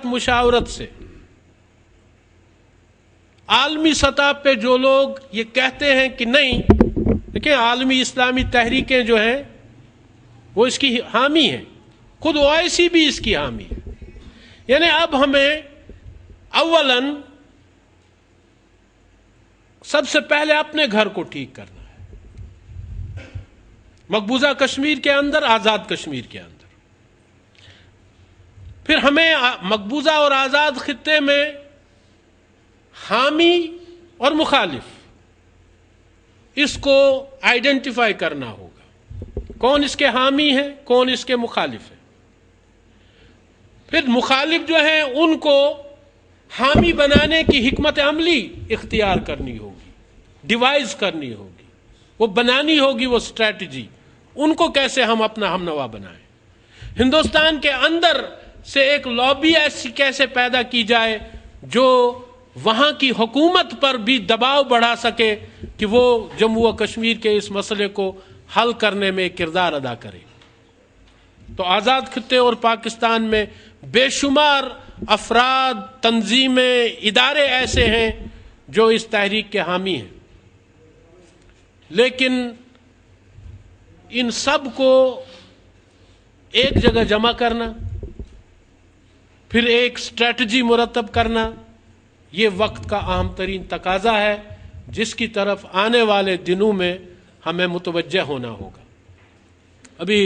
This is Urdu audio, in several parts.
مشاورت سے عالمی سطح پہ جو لوگ یہ کہتے ہیں کہ نہیں، دیکھیں عالمی اسلامی تحریکیں جو ہیں وہ اس کی حامی ہیں، خود OIC بھی اس کی حامی ہے. یعنی اب ہمیں اولاً سب سے پہلے اپنے گھر کو ٹھیک کرنا ہے، مقبوضہ کشمیر کے اندر، آزاد کشمیر کے اندر. پھر ہمیں مقبوضہ اور آزاد خطے میں حامی اور مخالف اس کو آئیڈینٹیفائی کرنا ہوگا، کون اس کے حامی ہیں، کون اس کے مخالف ہیں. پھر مخالف جو ہیں ان کو حامی بنانے کی حکمت عملی اختیار کرنی ہوگی، ڈیوائز کرنی ہوگی، وہ بنانی ہوگی، وہ اسٹریٹجی، ان کو کیسے ہم اپنا ہم نوا بنائیں. ہندوستان کے اندر سے ایک لابی ایسی کیسے پیدا کی جائے جو وہاں کی حکومت پر بھی دباؤ بڑھا سکے کہ وہ جموں و کشمیر کے اس مسئلے کو حل کرنے میں کردار ادا کرے. تو آزاد خطے اور پاکستان میں بے شمار افراد، تنظیمیں، ادارے ایسے ہیں جو اس تحریک کے حامی ہیں، لیکن ان سب کو ایک جگہ جمع کرنا، پھر ایک اسٹریٹجی مرتب کرنا، یہ وقت کا اہم ترین تقاضا ہے جس کی طرف آنے والے دنوں میں ہمیں متوجہ ہونا ہوگا. ابھی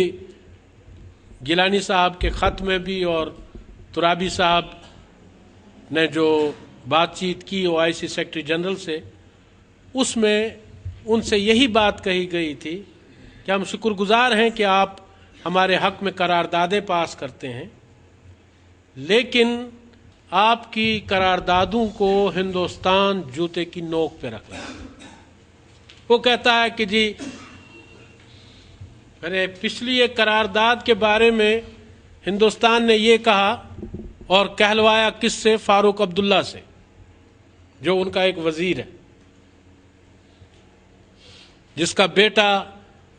گیلانی صاحب کے خط میں بھی اور ترابی صاحب نے جو بات چیت کی OIC سیکرٹری جنرل سے، اس میں ان سے یہی بات کہی گئی تھی کہ ہم شکر گزار ہیں کہ آپ ہمارے حق میں قراردادیں پاس کرتے ہیں، لیکن آپ کی قراردادوں کو ہندوستان جوتے کی نوک پہ رکھ رہا ہے. وہ کہتا ہے کہ جی ارے پچھلی ایک قرارداد کے بارے میں ہندوستان نے یہ کہا اور کہلوایا کس سے؟ فاروق عبداللہ سے، جو ان کا ایک وزیر ہے، جس کا بیٹا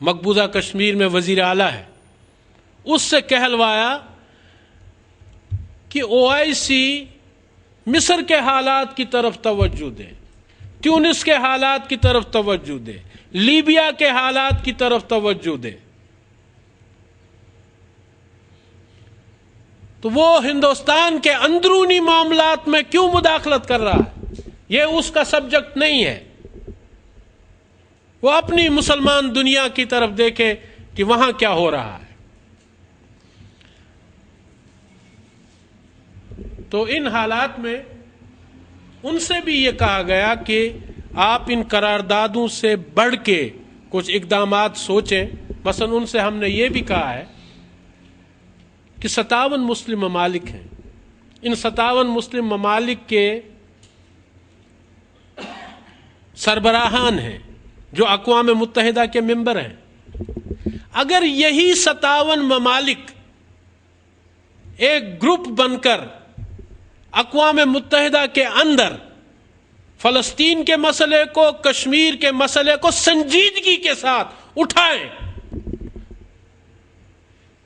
مقبوضہ کشمیر میں وزیر اعلیٰ ہے. اس سے کہلوایا کہ OIC مصر کے حالات کی طرف توجہ دے، تیونس کے حالات کی طرف توجہ دے، لیبیا کے حالات کی طرف توجہ دے. تو وہ ہندوستان کے اندرونی معاملات میں کیوں مداخلت کر رہا ہے؟ یہ اس کا سبجیکٹ نہیں ہے. وہ اپنی مسلمان دنیا کی طرف دیکھے کہ وہاں کیا ہو رہا ہے. تو ان حالات میں ان سے بھی یہ کہا گیا کہ آپ ان قراردادوں سے بڑھ کے کچھ اقدامات سوچیں. مثلا ان سے ہم نے یہ بھی کہا ہے کہ 57 مسلم ممالک ہیں، ان 57 مسلم ممالک کے سربراہان ہیں جو اقوام متحدہ کے ممبر ہیں. اگر یہی 57 ممالک ایک گروپ بن کر اقوام متحدہ کے اندر فلسطین کے مسئلے کو، کشمیر کے مسئلے کو سنجیدگی کے ساتھ اٹھائیں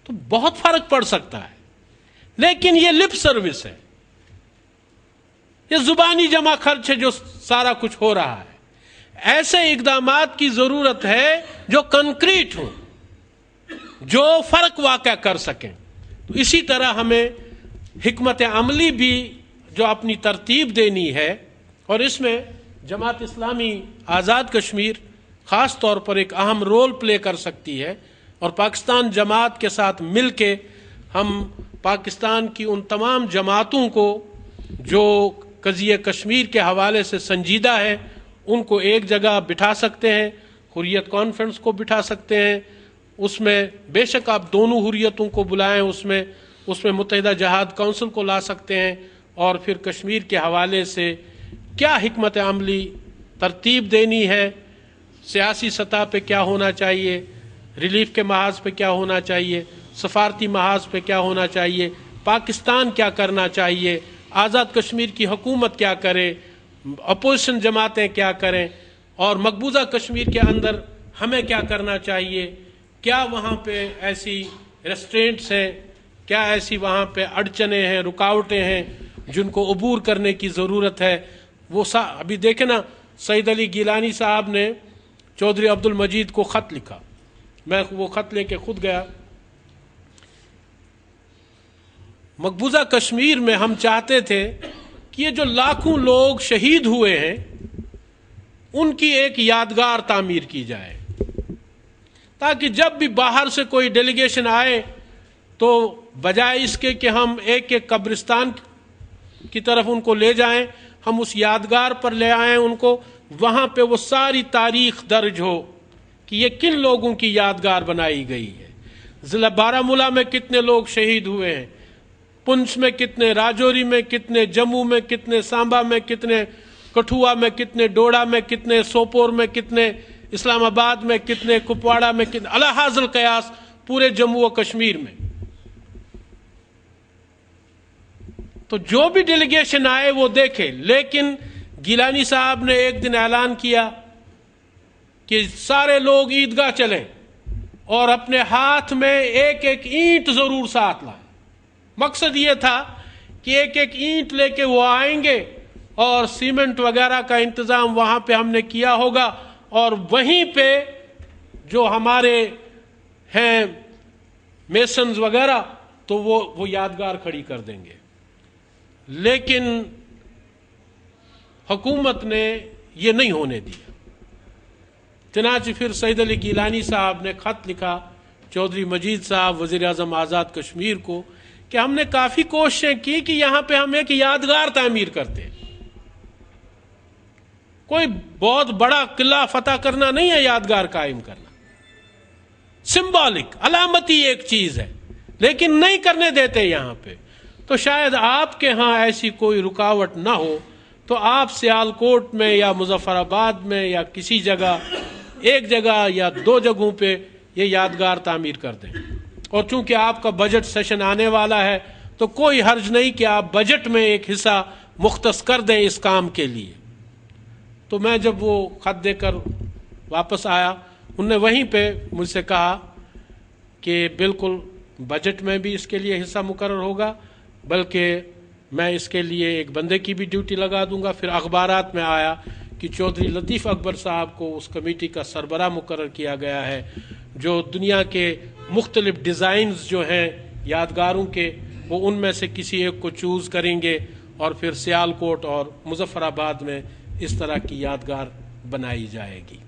تو بہت فرق پڑ سکتا ہے. لیکن یہ لپ سروس ہے، یہ زبانی جمع خرچ ہے جو سارا کچھ ہو رہا ہے. ایسے اقدامات کی ضرورت ہے جو کنکریٹ ہوں، جو فرق واقع کر سکیں. تو اسی طرح ہمیں حکمت عملی بھی جو اپنی ترتیب دینی ہے، اور اس میں جماعت اسلامی آزاد کشمیر خاص طور پر ایک اہم رول پلے کر سکتی ہے. اور پاکستان جماعت کے ساتھ مل کے ہم پاکستان کی ان تمام جماعتوں کو جو قضیہ کشمیر کے حوالے سے سنجیدہ ہیں ان کو ایک جگہ بٹھا سکتے ہیں. حریت کانفرنس کو بٹھا سکتے ہیں، اس میں بے شک آپ دونوں حریتوں کو بلائیں، اس میں متحدہ جہاد کونسل کو لا سکتے ہیں، اور پھر کشمیر کے حوالے سے کیا حکمت عملی ترتیب دینی ہے، سیاسی سطح پہ کیا ہونا چاہیے، ریلیف کے محاذ پہ کیا ہونا چاہیے، سفارتی محاذ پہ کیا ہونا چاہیے، پاکستان کیا کرنا چاہیے، آزاد کشمیر کی حکومت کیا کرے، اپوزیشن جماعتیں کیا کریں، اور مقبوضہ کشمیر کے اندر ہمیں کیا کرنا چاہیے، کیا وہاں پہ ایسی ریسٹرینٹس ہیں کیا ایسی وہاں پہ اڑچنیں ہیں، رکاوٹیں ہیں جن کو عبور کرنے کی ضرورت ہے. وہ ابھی دیکھیں نا، سید علی گیلانی صاحب نے چودھری عبد المجید کو خط لکھا. میں وہ خط لے کے خود گیا. مقبوضہ کشمیر میں ہم چاہتے تھے کہ یہ جو لاکھوں لوگ شہید ہوئے ہیں ان کی ایک یادگار تعمیر کی جائے، تاکہ جب بھی باہر سے کوئی ڈیلیگیشن آئے تو بجائے اس کے کہ ہم ایک ایک قبرستان کی طرف ان کو لے جائیں، ہم اس یادگار پر لے آئیں ان کو. وہاں پہ وہ ساری تاریخ درج ہو کہ یہ کن لوگوں کی یادگار بنائی گئی ہے. ضلع بارہمولہ میں کتنے لوگ شہید ہوئے ہیں، پنچ میں کتنے، راجوری میں کتنے، جموں میں کتنے، سانبا میں کتنے، کٹھوا میں کتنے، ڈوڈا میں کتنے، سوپور میں کتنے، اسلام آباد میں کتنے، کپواڑہ میں کتنے، علی حاصل قیاس پورے جموں و کشمیر میں. تو جو بھی ڈیلیگیشن آئے وہ دیکھے. لیکن گیلانی صاحب نے ایک دن اعلان کیا کہ سارے لوگ عیدگاہ چلیں اور اپنے ہاتھ میں ایک ایک اینٹ ضرور ساتھ لائیں. مقصد یہ تھا کہ ایک ایک اینٹ لے کے وہ آئیں گے اور سیمنٹ وغیرہ کا انتظام وہاں پہ ہم نے کیا ہوگا، اور وہیں پہ جو ہمارے ہیں میسنز وغیرہ تو وہ یادگار کھڑی کر دیں گے. لیکن حکومت نے یہ نہیں ہونے دیا. چنانچہ پھر سید علی گیلانی صاحب نے خط لکھا چودھری مجید صاحب وزیر اعظم آزاد کشمیر کو کہ ہم نے کافی کوششیں کی کہ یہاں پہ ہم ایک یادگار تعمیر کرتے ہیں. کوئی بہت بڑا قلعہ فتح کرنا نہیں ہے، یادگار قائم کرنا سمبولک علامتی ایک چیز ہے، لیکن نہیں کرنے دیتے یہاں پہ. تو شاید آپ کے ہاں ایسی کوئی رکاوٹ نہ ہو تو آپ سیالکوٹ میں یا مظفر آباد میں یا کسی جگہ، ایک جگہ یا دو جگہوں پہ یہ یادگار تعمیر کر دیں. اور چونکہ آپ کا بجٹ سیشن آنے والا ہے تو کوئی حرج نہیں کہ آپ بجٹ میں ایک حصہ مختص کر دیں اس کام کے لیے. تو میں جب وہ خط دے کر واپس آیا، انہوں نے وہیں پہ مجھ سے کہا کہ بالکل بجٹ میں بھی اس کے لیے حصہ مقرر ہوگا، بلکہ میں اس کے لیے ایک بندے کی بھی ڈیوٹی لگا دوں گا. پھر اخبارات میں آیا کہ چودھری لطیف اکبر صاحب کو اس کمیٹی کا سربراہ مقرر کیا گیا ہے جو دنیا کے مختلف ڈیزائنز جو ہیں یادگاروں کے، وہ ان میں سے کسی ایک کو چوز کریں گے اور پھر سیالکوٹ اور مظفر آباد میں اس طرح کی یادگار بنائی جائے گی.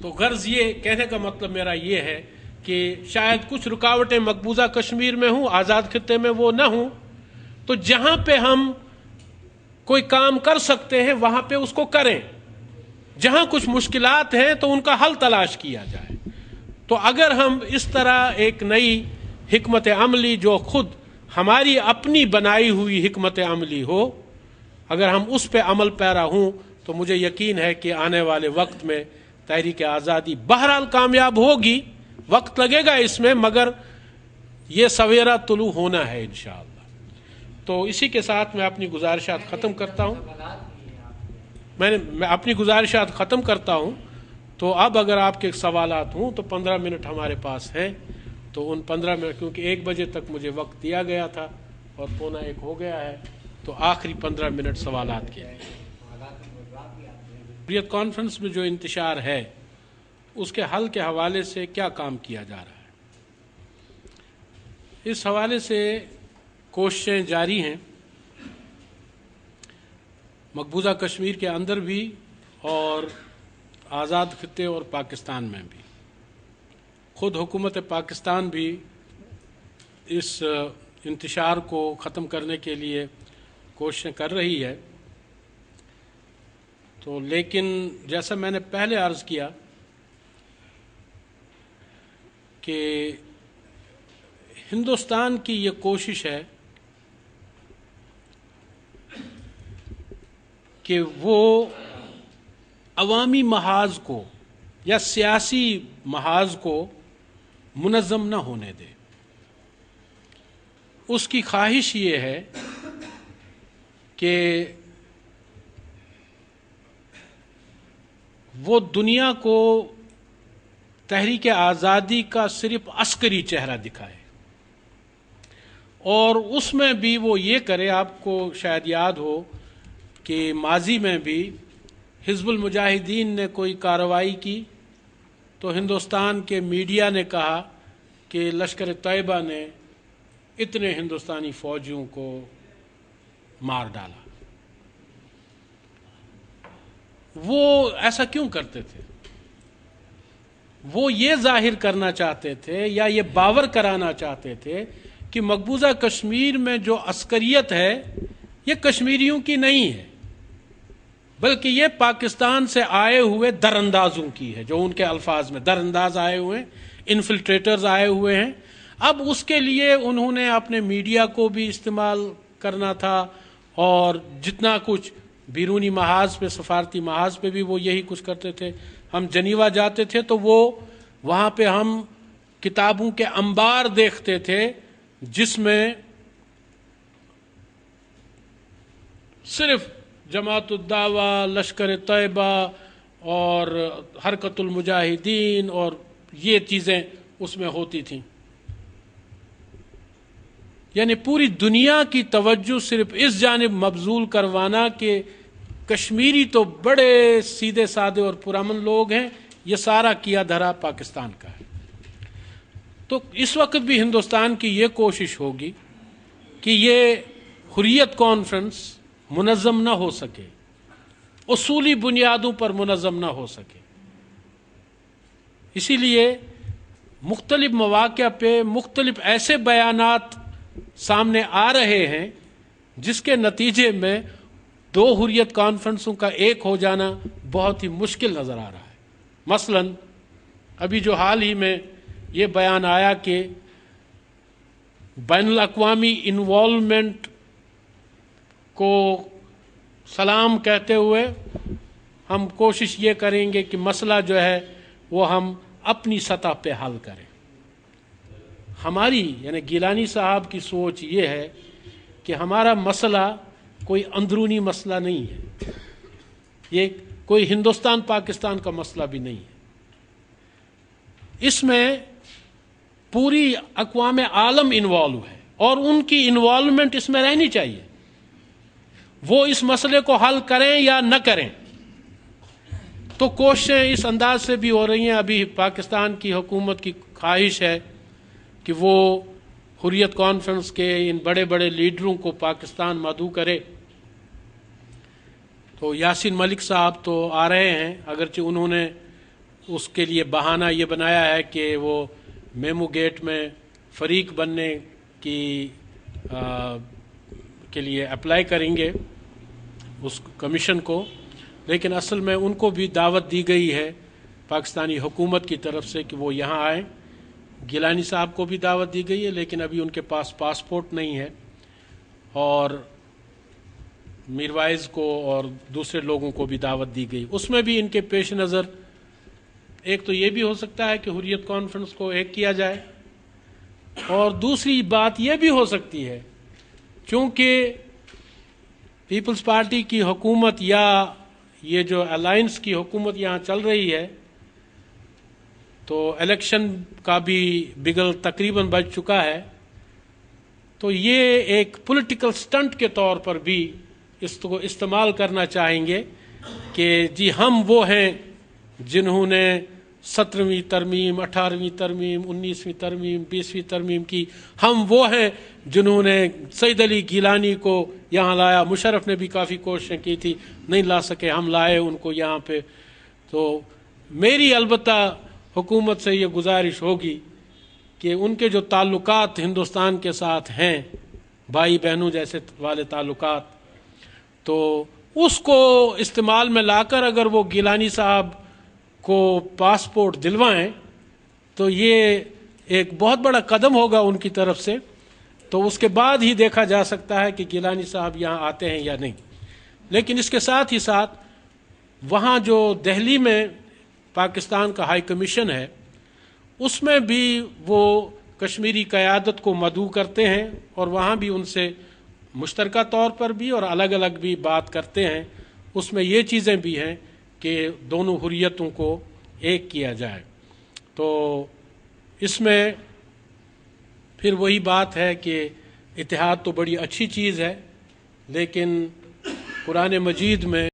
تو غرض یہ کہنے کا مطلب میرا یہ ہے کہ شاید کچھ رکاوٹیں مقبوضہ کشمیر میں ہوں، آزاد خطے میں وہ نہ ہوں، تو جہاں پہ ہم کوئی کام کر سکتے ہیں وہاں پہ اس کو کریں. جہاں کچھ مشکلات ہیں تو ان کا حل تلاش کیا جائے. تو اگر ہم اس طرح ایک نئی حکمت عملی جو خود ہماری اپنی بنائی ہوئی حکمت عملی ہو، اگر ہم اس پہ عمل پیرا ہوں تو مجھے یقین ہے کہ آنے والے وقت میں تحریک آزادی بہرحال کامیاب ہوگی. وقت لگے گا اس میں، مگر یہ سویرا طلوع ہونا ہے انشاءاللہ. تو اسی کے ساتھ میں اپنی گزارشات ختم کرتا ہوں. میں اپنی گزارشات ختم کرتا ہوں. تو اب اگر آپ کے سوالات ہوں تو 15 منٹ ہمارے پاس ہیں، تو ان 15 منٹ، کیونکہ 1 بجے تک مجھے وقت دیا گیا تھا اور 12:45 ہو گیا ہے، تو آخری 15 منٹ سوالات کے لیے. حریت کانفرنس میں جو انتشار ہے اس کے حل کے حوالے سے کیا کام کیا جا رہا ہے؟ اس حوالے سے کوششیں جاری ہیں، مقبوضہ کشمیر کے اندر بھی اور آزاد خطے اور پاکستان میں بھی. خود حکومت پاکستان بھی اس انتشار کو ختم کرنے کے لیے کوششیں کر رہی ہے. تو لیکن جیسا میں نے پہلے عرض کیا کہ ہندوستان کی یہ کوشش ہے کہ وہ عوامی محاذ کو یا سیاسی محاذ کو منظم نہ ہونے دے. اس کی خواہش یہ ہے کہ وہ دنیا کو تحریک آزادی کا صرف عسکری چہرہ دکھائے. اور اس میں بھی وہ یہ کرے. آپ کو شاید یاد ہو کہ ماضی میں بھی حزب المجاہدین نے کوئی کارروائی کی تو ہندوستان کے میڈیا نے کہا کہ لشکر طیبہ نے اتنے ہندوستانی فوجیوں کو مار ڈالا. وہ ایسا کیوں کرتے تھے؟ وہ یہ ظاہر کرنا چاہتے تھے یا یہ باور کرانا چاہتے تھے کہ مقبوضہ کشمیر میں جو عسکریت ہے یہ کشمیریوں کی نہیں ہے، بلکہ یہ پاکستان سے آئے ہوئے در اندازوں کی ہے. جو ان کے الفاظ میں در انداز آئے ہوئے ہیں، انفلٹریٹرز آئے ہوئے ہیں. اب اس کے لیے انہوں نے اپنے میڈیا کو بھی استعمال کرنا تھا اور جتنا کچھ بیرونی محاذ پہ، سفارتی محاذ پہ بھی وہ یہی کچھ کرتے تھے. ہم جنیوا جاتے تھے تو وہ وہاں پہ ہم کتابوں کے انبار دیکھتے تھے جس میں صرف جماعت الدعوہ، لشکر طیبہ اور حرکت المجاہدین اور یہ چیزیں اس میں ہوتی تھیں. یعنی پوری دنیا کی توجہ صرف اس جانب مبذول کروانا کہ کشمیری تو بڑے سیدھے سادے اور پرامن لوگ ہیں، یہ سارا کیا دھرا پاکستان کا ہے. تو اس وقت بھی ہندوستان کی یہ کوشش ہوگی کہ یہ حریت کانفرنس منظم نہ ہو سکے، اصولی بنیادوں پر منظم نہ ہو سکے. اسی لیے مختلف مواقع پہ مختلف ایسے بیانات سامنے آ رہے ہیں جس کے نتیجے میں دو حریت کانفرنسوں کا ایک ہو جانا بہت ہی مشکل نظر آ رہا ہے. مثلا ابھی جو حال ہی میں یہ بیان آیا کہ بین الاقوامی انوالومنٹ کو سلام کہتے ہوئے ہم کوشش یہ کریں گے کہ مسئلہ جو ہے وہ ہم اپنی سطح پہ حل کریں. ہماری یعنی گیلانی صاحب کی سوچ یہ ہے کہ ہمارا مسئلہ کوئی اندرونی مسئلہ نہیں ہے، یہ کوئی ہندوستان پاکستان کا مسئلہ بھی نہیں ہے. اس میں پوری اقوام عالم انوالو ہے اور ان کی انوالومنٹ اس میں رہنی چاہیے. وہ اس مسئلے کو حل کریں یا نہ کریں. تو کوششیں اس انداز سے بھی ہو رہی ہیں. ابھی پاکستان کی حکومت کی خواہش ہے کہ وہ حریت کانفرنس کے ان بڑے بڑے لیڈروں کو پاکستان مدعو کرے. تو یاسین ملک صاحب تو آ رہے ہیں، اگرچہ انہوں نے اس کے لیے بہانہ یہ بنایا ہے کہ وہ میمو گیٹ میں فریق بننے کے لیے اپلائی کریں گے اس کمیشن کو، لیکن اصل میں ان کو بھی دعوت دی گئی ہے پاکستانی حکومت کی طرف سے کہ وہ یہاں آئیں. گیلانی صاحب کو بھی دعوت دی گئی ہے لیکن ابھی ان کے پاس پاسپورٹ نہیں ہے، اور میروائز کو اور دوسرے لوگوں کو بھی دعوت دی گئی. اس میں بھی ان کے پیش نظر ایک تو یہ بھی ہو سکتا ہے کہ حریت کانفرنس کو ایک کیا جائے، اور دوسری بات یہ بھی ہو سکتی ہے چونکہ پیپلز پارٹی کی حکومت یا یہ جو الائنس کی حکومت یہاں چل رہی ہے تو الیکشن کا بھی بگل تقریباً بج چکا ہے، تو یہ ایک پولیٹیکل سٹنٹ کے طور پر بھی اس کو استعمال کرنا چاہیں گے کہ جی ہم وہ ہیں جنہوں نے 17ویں ترمیم، 18ویں ترمیم، 19ویں ترمیم، 20ویں ترمیم کی. ہم وہ ہیں جنہوں نے سید علی گیلانی کو یہاں لایا. مشرف نے بھی کافی کوششیں کی تھی، نہیں لا سکے، ہم لائے ان کو یہاں پہ. تو میری البتہ حکومت سے یہ گزارش ہوگی کہ ان کے جو تعلقات ہندوستان کے ساتھ ہیں، بھائی بہنوں جیسے والے تعلقات، تو اس کو استعمال میں لا کر اگر وہ گیلانی صاحب کو پاسپورٹ دلوائیں تو یہ ایک بہت بڑا قدم ہوگا ان کی طرف سے. تو اس کے بعد ہی دیکھا جا سکتا ہے کہ گیلانی صاحب یہاں آتے ہیں یا نہیں. لیکن اس کے ساتھ ہی ساتھ وہاں جو دہلی میں پاکستان کا ہائی کمیشن ہے اس میں بھی وہ کشمیری قیادت کو مدعو کرتے ہیں اور وہاں بھی ان سے مشترکہ طور پر بھی اور الگ الگ بھی بات کرتے ہیں. اس میں یہ چیزیں بھی ہیں کہ دونوں حریتوں کو ایک کیا جائے. تو اس میں پھر وہی بات ہے کہ اتحاد تو بڑی اچھی چیز ہے، لیکن قرآن مجید میں